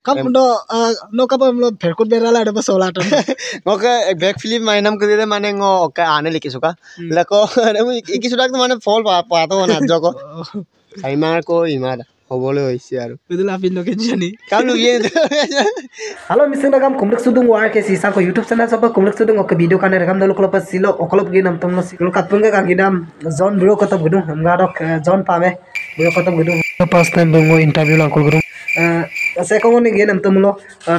Kamu no kamu lo berkut berala ada masalah tuh. Ngoke back film mainam ke dia mana ngo ke ane liki suka. Lako iki sudah tuh mana fall apa tuh mana joko. Saimar ko imar. Obole oisi aru. Betul apin lo kenjani. Kamu ye. Halo misalnya kamu kumlek sudung war ke sisa ko YouTube channel sapa kumlek sudung oke video kan rekam dulu kalau pas silo okolop ginam tom nasi kalau kapung kan ginam zone bro kata gedung ngadok zone pame bro kata gedung pas time dongo interview lang kol gedung saya kau nih ginam tom lo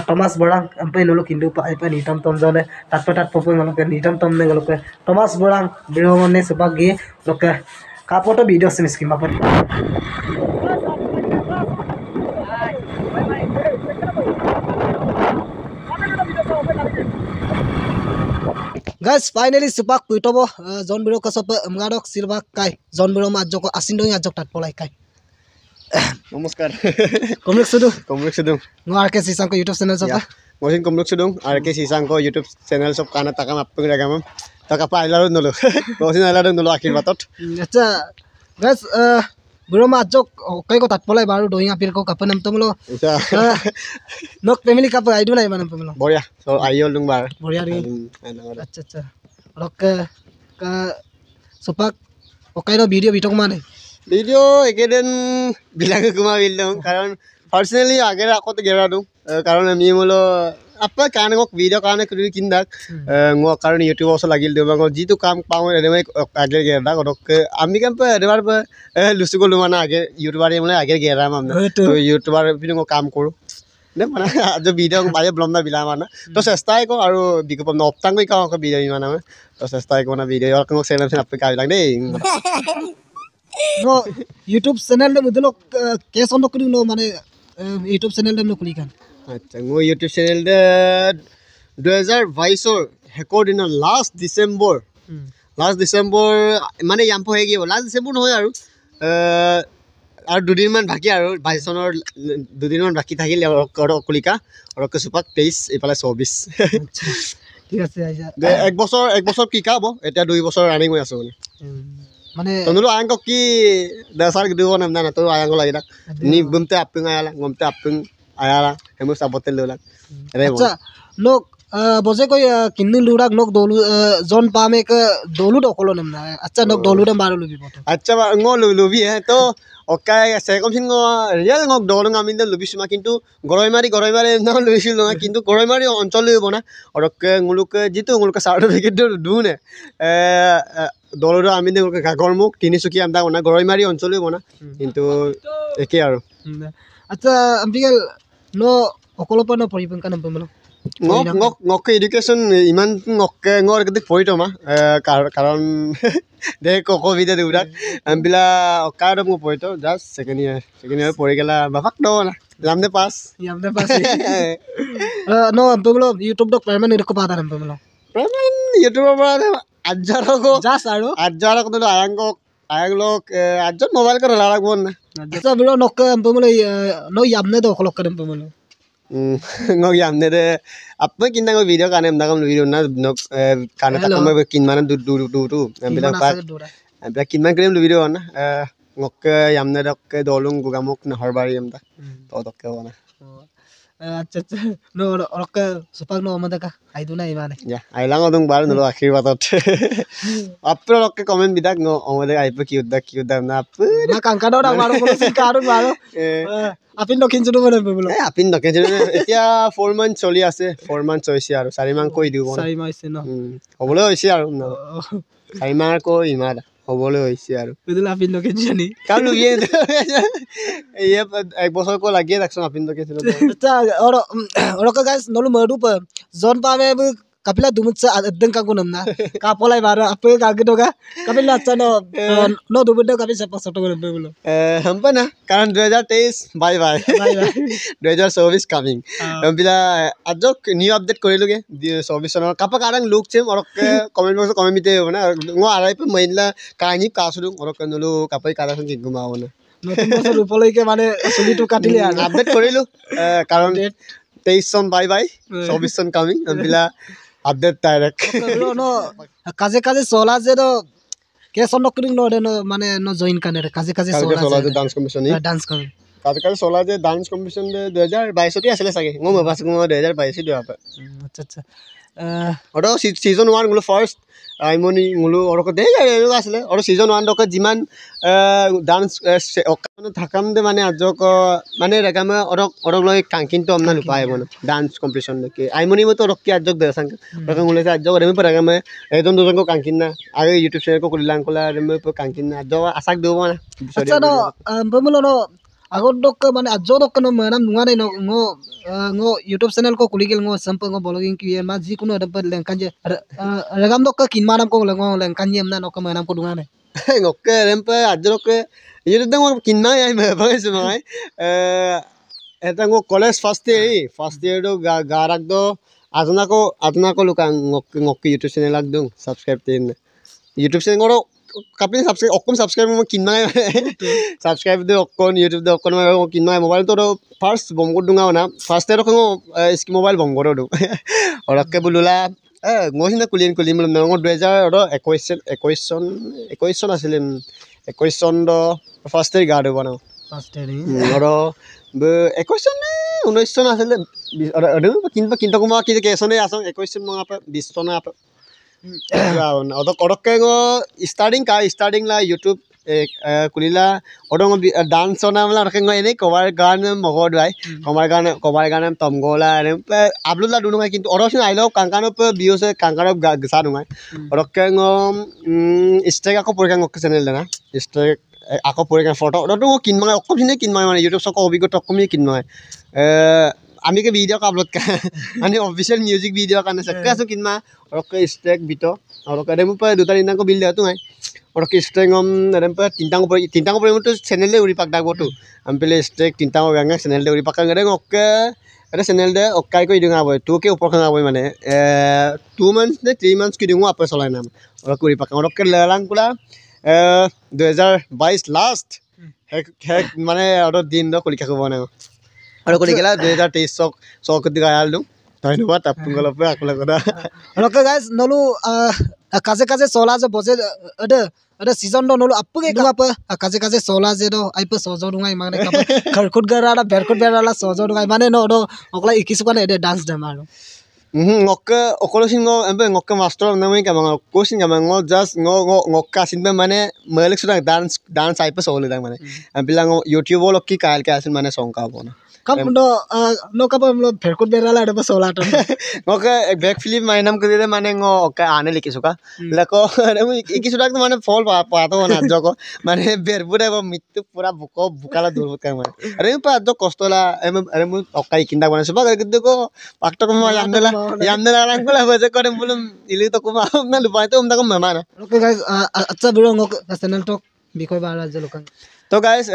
Thomas Borang sampai nolo kindu pa apa nih tom zone tat popo ngalok nih tom nih ngalok Thomas Borang bro ngone sebagai lo ke kapoto video semis kim apa Guys, finally sepak kuitobo John Biro kasop ngadok silva kai John Biro majoko asindoi ajok tat polai kai. Namaskar. Komplek sudu. Komplek sudung. Ngar ke sisang ko YouTube channel sapa. Mosin komplek sudung. Arke sisang ko YouTube channel sop kana takam apung ragamam. Takapa ailaru nolo. Mosin ailaru nolo akhir batot. Acha guys Biro majok kai ko tat polai baru doing apir ko kapan nam tomulo. Isa. Nok family kap aidu nai manam tomulo. Boria. So ayol dung bar. Boria ri. Acha. Rok ka sepak okai no video bitok mane. Video again bilang kuma bilang karon personally agar aku tuh gera dong karon ami molo apa kan ngok video kan kuri kindak ngok karon YouTube also lagi deh bang jitu kam pau ada mai agar gera kodok ami kan pe ada bar lusu ko lumana agar YouTuber yang mulai agar gera mamna to YouTuber pinu ngok kam kuru ne mana aja video baye belum na bilang mana to sestai ko aru biko pom optang ko ikaw ko video mana to sestai ko na video ko ngok selam sen apa kau bilang deh No YouTube channel de mudelo case on kuri no mane YouTube channel de no kuli kan. अच्छा वो YouTube channel दे 2022 और record in last December माने याम्पो है कि last December নহয় আৰু দুদিন মান বাকি আৰু 22 চনৰ দুদিন মান বাকি থাকিল অকলিকা আৰু কসুপাক 23 ইফালে 24 ঠিক আছে আইজা এক বছৰ কি কাব এটা 2 বছৰ ৰানিং হৈ আছে মানে তনুলো আংক কি dasar gitu kan namanya tuh ayang lagi dak ni bumte apung ayala ngomte apung ayala hemu sabotel lola acha nok boje koi kinnu ludak nok dolu zon pame ke dolu dokolo namna acha nok dolu dam baru lubi boto acha ngo lubi he to okai sekom singo real ngok dolu ngamin de lubi suma kintu goroi mari na lubi sil na kintu goroi mari অঞ্চল লইব না অরকে nguluke jitu nguluke certificate du ne দলৰো আমি দেখো কাগৰ মুখ তিনিচুকীয়া আমদা না গৰৈমাৰী অঞ্চলই বনা কিন্তু একে আৰু আচ্ছা আম্পিকেল নো অকলপ ন পৰিবন কান পমলো ngok এডুকেশন ইমান ngok ngor গতে পঢ়িতমা কাৰণ দেখ কবিতা দেউৰাক আমবিলা অকাৰম পঢ়িতো জাস্ট সেকেন্ড ইয়াৰ পঢ়ি গলা বাফাক ন না লামনে পাস নো পমলো ইউটিউব দক পাৰমানেন্ট ক পাতা নাম পমলো ইউটিউবৰ পৰা আজাৰকো জাস্ট আৰু আজারকো তো আয়াংলোক আজন মোবাইল করে লাগবো না আচ্ছা বিলো নক পমলো নো ইয়ামনে দো কলক কান পমলো ngok yamne de apa kinda ngo video kan em dagam video na nok kana ta kama kin mana du ambila pak ambila kin man krem video na ngok yamne dok dolung gugamuk na harbari em da to dok ke ona আচ্ছা নো rock সুপাক নো আমাদের কা আইদু না ইমানে ya ailang odung bar nulo akhir batot apro rok comment bidak ngo আমাদের আইপ কি উদ্দা না না কাঙ্কা দড়া মারো কোন সিকারু মারো আপিন দক্ষিণ জুনু বলে বলো আপিন দক্ষিণ জুনু এতিয়া 4 মান্থ চলি আছে 4 মান্থ চইছে আৰু 4 মান্থ কই দিও 4 মাস ন হবলে হইছে আৰু 4 মান্থ কই ইমাৰ হবলে হইছে আৰু বেদলা আপিন দক্ষিণ জানি কালু ইয়ে ये एक बছৰ को লাগিয়ে রাখছ আপিন দক্ষিণ আচ্ছা ওরক গাইস নলু মডু প জন পাবে kapila dumutsa adeng ka gunam na kapolai bara ape ka gidoga kapila acha no dubudde kapila sepak soto gunam bolo hampa na karan 2023 bye 2024 coming bila ajok new update koriluge 24 sonor kapa karang look chem orok comment box comment mite hona ngo arai pe maila kahani kasudung orok nolu kapai karason kinguma hona নতুন বছর উপলক্ষে মানে ছবিটো কাটিলে আর update করিলো কারণ 23 সন বাই 24 সন coming bila update direct no kaje sola je do ke sonok ring no de no mane no join kanere kaje sola dance commission dance kami কাজ চলা যে ডান্স কম্পিটিশ্যন 2022 আছিলে চাগে মই ভাবিছো মই 2022 দিও আপে আচ্ছা আচ্ছা আৰু সিজন 1 গুলো ফাৰ্স্ট আইমনি গুলো অৰক দে এনেকুৱা আছিলে আৰু সিজন 1 দক যিমান ডান্স মানে থাকাম দে মানে আজক মানে ৰেগামে অৰক লৈ কাংকিনটো আমনা লুপাই মানে ডান্স কম্পিটিশ্যন কে আইমনি মতো ৰকি আজক দে সাং ৰক গুলে আজক ৰেমে পৰাগামে এজন দুজন কো কাংকিন না আৰু ইউটিউব চেনেল কো কুলিলাং কলা ৰেমে কাংকিন না আজক আসাক দেব না আচ্ছা no bemulo no agot dok mane ajo dok no manam nunga nei no ngo YouTube channel ko kuligel ngo sampa ngo blogging ki ma ji kuno ada lengkan je ragam dok kin manam ko ngo lengkan je amna no ko manam ko dunga nei ngokke rempe ajok itu dong kinna ya me bagaimana semai eta ngo college first year do garak do adna ko luka ngokke YouTube channel lag dong subscribe tin YouTube channel ngoro kapin subscribe mo kinna subscribe do okkon YouTube do okkon mo kinna mobile to first bom ko dunga na first year ko iski mobile bom goro do orakke bulula ngosina kulin mo 2021 চন আছিল 21 চন দ first year guard বনা first year আৰু 21 চন 19 চন আছিল আৰু কিন্তু কুমা কি কেছনে আছং 21 চন মঙা 20 চন আপ অদ কৰকে স্টাৰ্টিং লা ইউটিউব কুলিলা অদং ডান্স নামলা ৰকে এনে কভাৰ গান মগদৱাই কভাৰ গান তমগলা আপলোড দুনো কিন্তু অৰসিন আই লভ কাংকানো ভিউজ কাংকানো গসা দুমাই ৰকে স্ট্রাইক আকো পরিকাং চ্যানেল না স্ট্রাইক আকো পরিকাং ফটো অদটো কিনমাই অকমিনে কিনমাই মানে ইউটিউব সক অভিজ্ঞতা অকমি কিনমাই আমি কে ভিডিও আপলোড কা মানে অফিশিয়াল মিউজিক ভিডিও কানে সক্কা সো কিনমা ৰকে স্ট্ৰাইক বিটো আৰু কদেমু পা দুটা দিনা কো বিল দেতো নাই और स्ट्रेंगम रंपा तिंतांग पर तो चैनल दे उरी पाक दागोटू अम्पले स्ट्रेक तिंतांग गंगा चैनल दे उरी पाक गरे ओके अरे चैनल दे ओकाई को इदुंगा बय टू के ऊपर खंगा बय माने 2 मंथ्स ने 3 मंथ्स की दिंगो आपे चलाय नाम और उरी पाक और के लांग कुला 2022 लास्ट हेक माने और दिन दो कलिका को बने और कलिका 2023 सक दिगा आल दु धन्यवाद आपनगलपे आकला कदा ओके गाइस नलु काजे सोला जे बजे अदे सीजन दो नलु अपुगे काप काजे सोला जे दो आइप सजो दुंगाय माने काप खरखुट गराला बेरखुट बेराला सजो दुंगाय माने न दो ओकला इकिसुकाने एदे dance दमारो ngokke okolosin embe ngokke master namai ka mang kosin ka mang just ngokka sinbe mane melik sudah dance aipa sole dang mane bilang YouTube lokki kail ka asin mane song ka bona kam no kap berkut berala ada sola to ngokke back film mainam ke de mane ngo okke ane likisuka lako ikisudak mane fall pato na joko mane berbura bo mittu pura bukala durut ka mane are pa do kostola are mu okkai kinda bana suba gede ko pakto ko yamdela lang kula baje kore bulum ili to kuma na lupai to umda ko memana okay guys acha biro ngok channel talk bikoy bara je lokan तो guys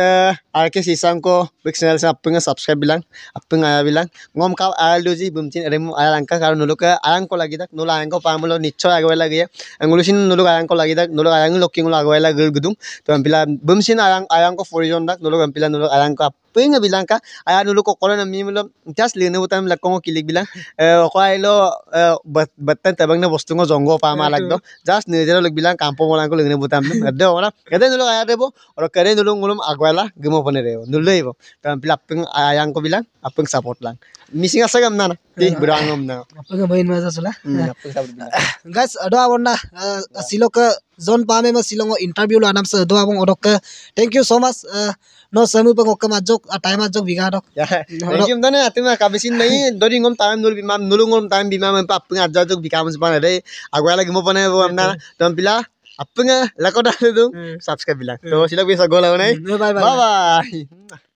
R K सीसांग को big channel से अपंग subscribe belong अपंग आया belong ngom ka ayal doji bumcin remu ayang ka karon nuluk ayang ko lagi tak nula ayang ko pamulo nichoi agwai lagi angulusin nuluk ayang ko lagi tak nuluk ayang looking lo agwai lagi gudum to ampila bumcin ayang ko forizon dak nuluk ampila nuluk ayang ko apeng bilang ka ayang nuluk ko kolan mi mulo just lene utam lakong kilik bilang ko ailo batan tabang na bostu ngo jongo pa ma lagdo just nejero lok bilang kampo molang ko lene butam ade ora ede nuluk ayang debo or kare nuluk ngulum agwala gemo pone reo nulleibo to ampila apeng ayang ko bilang apeng support lang missing asagam na tik brangom na apeng main maza sula apeng support bilang guys ado awonna silok zone pame ma silong interview lo anam se do abong odok thank you so much no samu pang okka majok time ajok biga dok thank you dane atima kabisin nai dori ngom time nul bimam nulungom time bimam apeng ajok bikam ban re agwala gemo pone bo amna to ampila apeng lakoda tu subscribe bilang to silok bisa gola nai bye bye